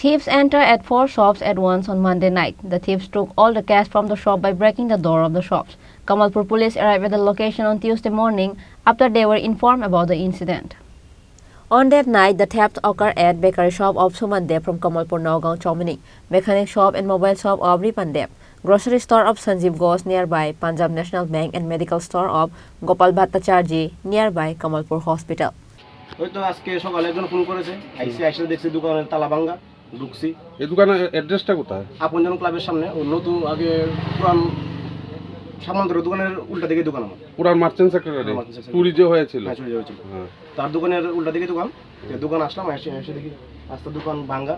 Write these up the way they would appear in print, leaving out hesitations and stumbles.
Thieves entered at 4 shops at once on Monday night. The thieves took all the cash from the shop by breaking the door of the shops. Kamlapur police arrived at the location on Tuesday morning after they were informed about the incident. On that night, the theft occurred at bakery shop of Sumandep from Kamlapur, Nagaon, Chini, mechanic shop and mobile shop of Ripandep, grocery store of Sanjeev Ghosh nearby Punjab National Bank and medical store of Gopal Bhattacharjee nearby Kamlapur Hospital. আজকে সকালে একজন phone করেছে আইসি দেখছি দোকানের তালা ভাঙা ঢুকছি এই দোকানের অ্যাড্রেসটা কোথায়? আপনজন ক্লাবের সামনে নতুন আগে পুরান সামন্তরের দোকানের উল্টা দিকে দোকান আমার পুরান মার্চেন্ট সেক্রেটারি চুরি যে হয়েছিল তার দোকানের উল্টা দিকে দোকান দোকান আসলাম এসে দেখি আস্তে দোকান ভাঙা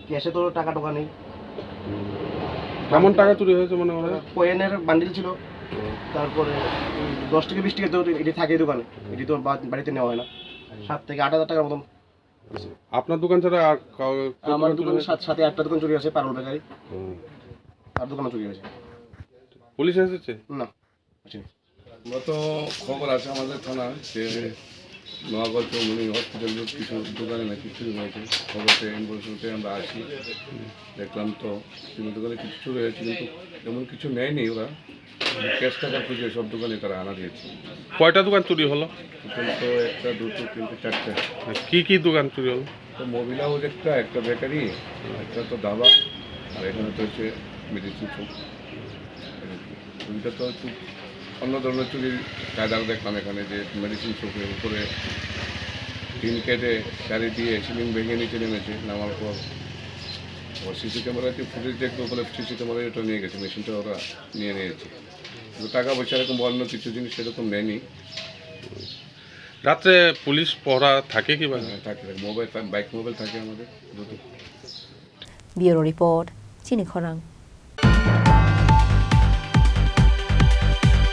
ক্যাশে তো টাকা টোকা নেই। কেমন টাকা চুরি হয়েছে মনে হয়? কয়েনের বান্ডিল ছিল, তারপরে 10 থেকে 20 টাকা তো এটি থাকে দোকানে, এটি তো বাড়িতে নেওয়া হয় না। 7 থেকে 8 হাজার টাকার মতন। আপনার দোকান ছাড়া আর আমার দোকানের সাথে একটা দোকান চুরি আছে, পারুল বেকারি, আর দোকানও চুরি হয়েছে। পুলিশ এসেছে? না আসেনি। আমরা তো খবর আছে আমাদের থানা যে নোয়াগড় চৌমনি হসপিটাল কিছু দোকানে নাকি চুরি হয়েছে। খবরতে ইনফরমেশনতে আমরা আসি, দেখলাম তো বিভিন্ন দোকানে কিছু চুরি হয়েছে, কিন্তু এমন কিছু নেয়নি ওরা। ক্যাশ টাকা খুঁজে সব দোকানে তারা আনা দিয়েছে। কয়টা দোকান চুরি হলো? তো 1, 2, 3, 4টা। কি দোকান চুরি হলো? তো মোবিল হাউস একটা বেকারি, একটা তো দাবা, আর এখানে তো হচ্ছে মেডিসিন শপ। চুরিটা তো একটু অন্য ধরনের চুরির কায়দার দেখলাম এখানে, যে মেডিসিন শপের উপরে টিন কেটে গাড়ি দিয়ে সিলিং ভেঙে নিচে নেমেছে, নামার পর সিসি ক্যামেরাতে ফুটেজ দেখতে বলে সিসি ক্যামেরা এটা নিয়ে গেছে, মেশিনটা ওরা নিয়েছে। কিন্তু টাকা পয়সা এরকম অন্য কিছু জিনিস সেরকম নেয়নি। রাত্রে পুলিশ পহরা থাকে কি? থাকে, মোবাইল বাইক মোবাইল থাকে আমাদের। Bureau Report, Chini Khorang.